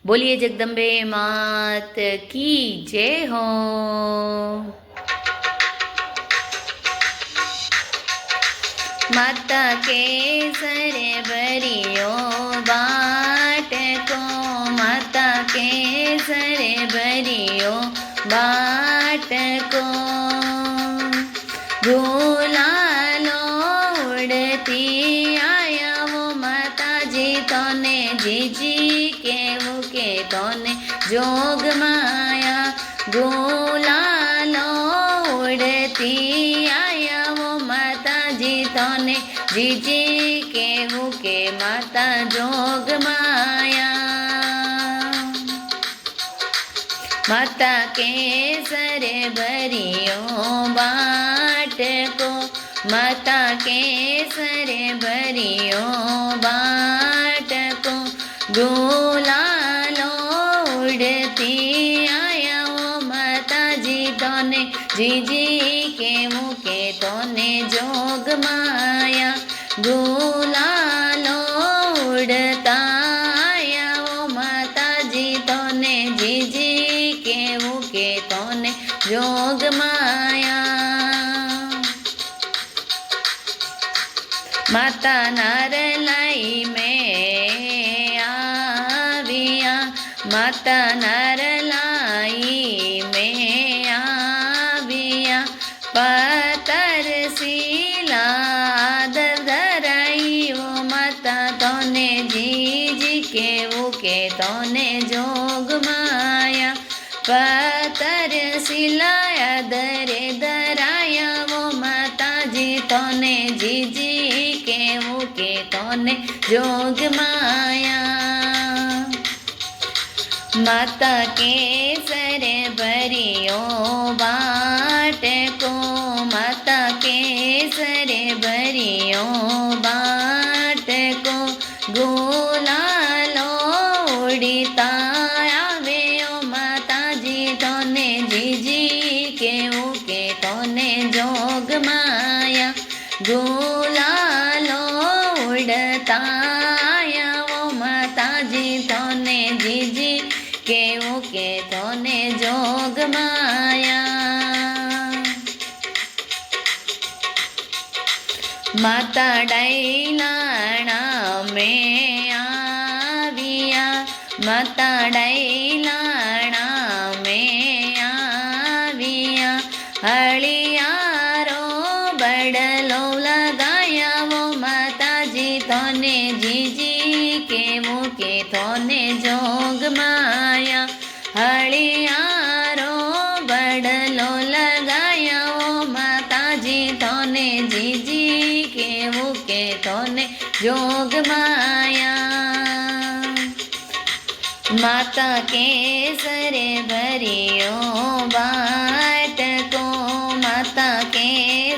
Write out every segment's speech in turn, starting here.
बोलिए जगदम्बे मात की जय हो। माता के सरे भरियो बाट को, माता के सरे भरियो बाट को, गुलालो उड़ती आया वो माता जी तोने जीजी केवू के तोने जोग माया, गुलालो उड़ती आया वो माता जी तोने जीजी केवू के माता जोग माया। माता के सरे भरियो बाट को, माता के सरे भरियो बाट को, गुलालो उड़ती आया वो माता जी तोने जीजी के मुके तोने जोग माया, गुलालो उड़ता आया वो माता जी तोने जीजी के मुके तोने जोग माया। माता नारलाई में आविया, माता नारलाई में आविया, पतर सीला धराई वो माता तोने जीजी के वो के तोने जोग माया, पतर सिलाया दरे दराया वो माता जी तोने जीजी के वो के तोने जोग माया। माता के सरे भरियो बाट को, माता के सरे भरियो बाट को, गुलालो उड़ता आवे ओ माता जी तोने जीजी के वो के तोने जोग माया, गुलालो उड़ता आया वो माता जी तोने जीजी के वो के तोने जोग माया। माता डाइलाना में आविया, माता डाइलाना में आविया, हलियारो बड़लो लगाया वो माता जी तोने जीजी के वो के तोने जोग माया, हलियारो बड़लो लगाया वो माता जी तोने जीजी के वो के तोने जोग माया। माता के सरे भरियो बाट को, माता के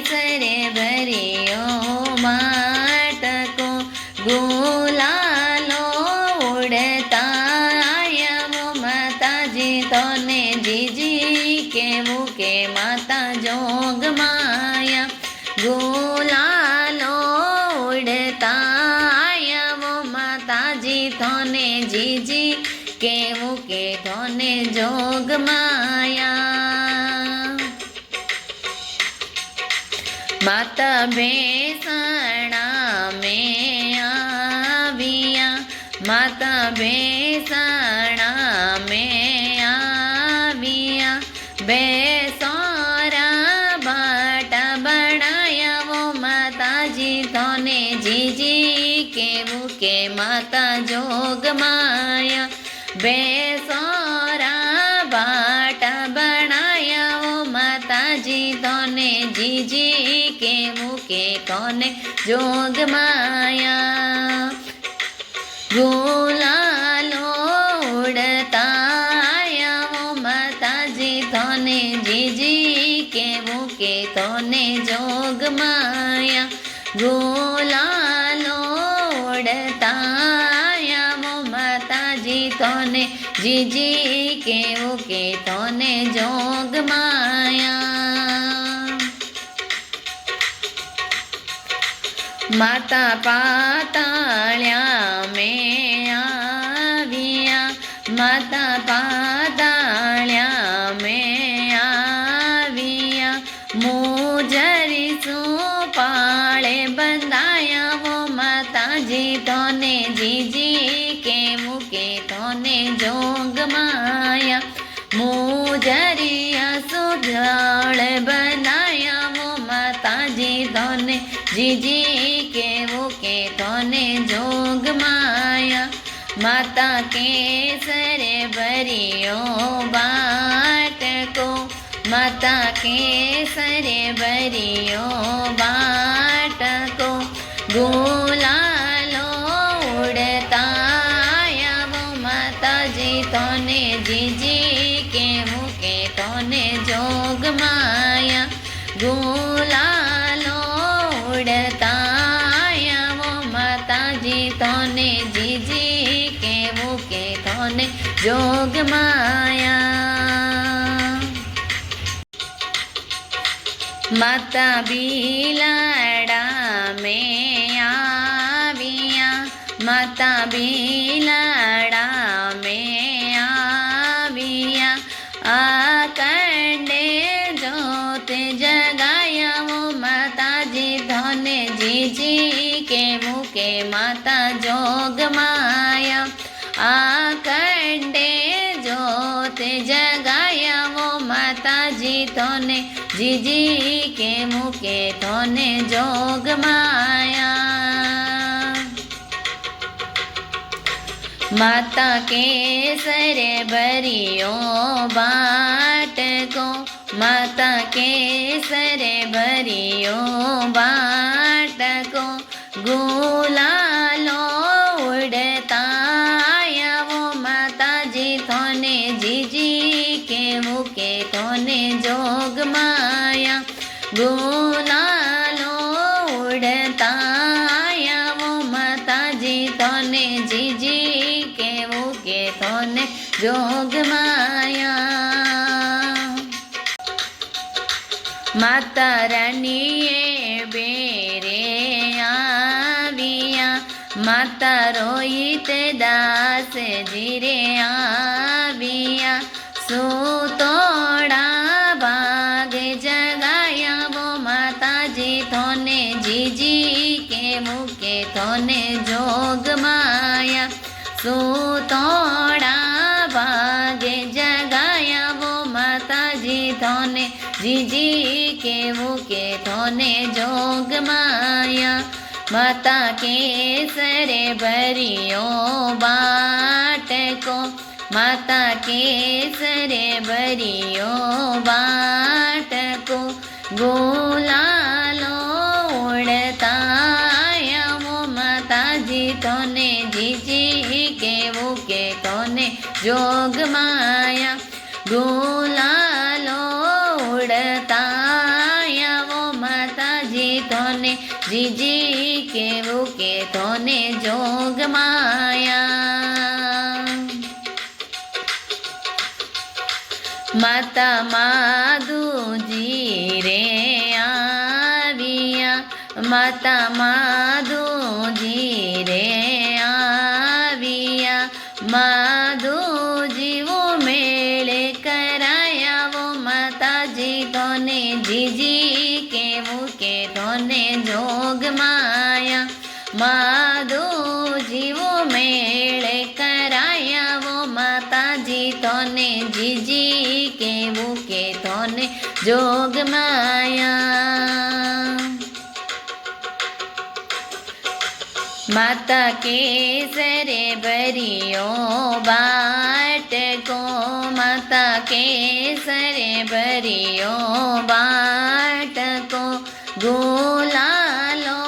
सरे भरियो बाट को, गुलालो उड़ता आया वो माता जी तोने जीजी के वो के माता जोग माया, गुलालो उड़ता आया वो माता जी तोने जीजी के वो के तोने जोग माया। माता बेसणा में आविया, माता बेसणा में आविया, बेसोरा बाटा बनाया वो माता जी तोने जीजी के वो के माता जोग माया, बेसोरा बाटा बनाया वो माता जी तोने जीजी के वो के तोने जोग माया, गुलालो उड़ता आया वो माता जी तोने जीजी के वो के तोने जोग माया, गुलालो उड़ता आया वो माता जी तोने जीजी के वो के तोने जोग माया। माता पाताल्या में आविया, માતા પાતાળ્યા મેં આવ્યા, મુજરી શું પાળે બંધાયા, વો માતાજી તને જીજી કેવું કે તને જોગમાયા, મુજરિયા સુજળ બનાયા, વો માતાજી તને જીજી કેવું કે તને જોગમાયા, માતા કેસરે ભર્યો બાટકો, માતા કેસરે ભર્યો બાટકો, ગુલાલો ઉડતાયા, વો માતાજી તને જીજી કેવું કે તને જોગમાયા, ગુલાલો ઉડતાયા, વો માતાજી તને જીજી કેવું કે તને જોગમાયા, માતા બિલાડા મેં આવ્યા, માતા બિલાડા મેં આવ્યા, આ કંડે જોતે જગાયા, વો માતાજી તને જીજી કેવું કે માતા જોગમાયા, આ કંડે જોતે જગાયા, વો માતાજી તને જીજી કેવું કે તને જોગમાયા, માતા કેસરે ભર્યો બાટકો, માતા કેસરે ભર્યો બાટકો, ગુલાલો ઉડતાયા, વો માતાજી તને જીજી કેવું કે તને જોગમાયા, ગુલાલો ઉડતાયા, વો માતાજી તને જીજી કેવું કે તને જોગમાયા, માતા રાણીએ બેરે આવ્યા, માતા રોહિત દાસ જીરે આવ્યા, સુતોડા ભાગે જગાયા, વો માતાજી તને જીજી કેવું કે તને જોગમાયા, સુતોડા ભાગે જગાયા, વો માતાજી તને જીજી કેવું કે તને જોગમાયા, માતા કેસરે ભર્યો બાટકો, માતા કેસરે ભર્યો બાટકો, ગુલાલો ઉડતાયા, વો માતાજી તને જીજી કેવું કે તને જોગમાયા, ગુલાલો ઉડતાયા, વો માતાજી તને જીજી કેવું કે તને જોગમાયા, માતા માધુજી રે આવ્યા, માતા માધુજી રે આવ્યા, માધુજી વો મેળે કરાયા, વો માતાજી તને જીજી કેવું કે તને જોગમાયા, માધુજી વો મેળે કરાયા, વો માતાજી તને જીજી કેવું કે તને જોગમાયા, માતા કેસરે ભર્યો બાટકો, માતા કેસરે ભર્યો બાટકો, ગુલાલો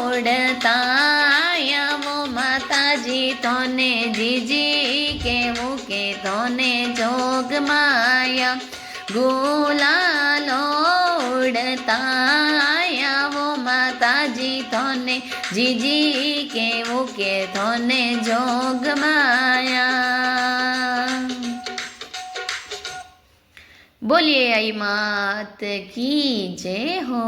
ઉડતાયા, વો માતાજી તને જીજી કેવું કે તને જોગમાયા, ગુલાલો ઉડતાયા, વો માતાજી તને જીજી કેવું કે તને જોગમાયા, बोलिए आई मात की जय हो।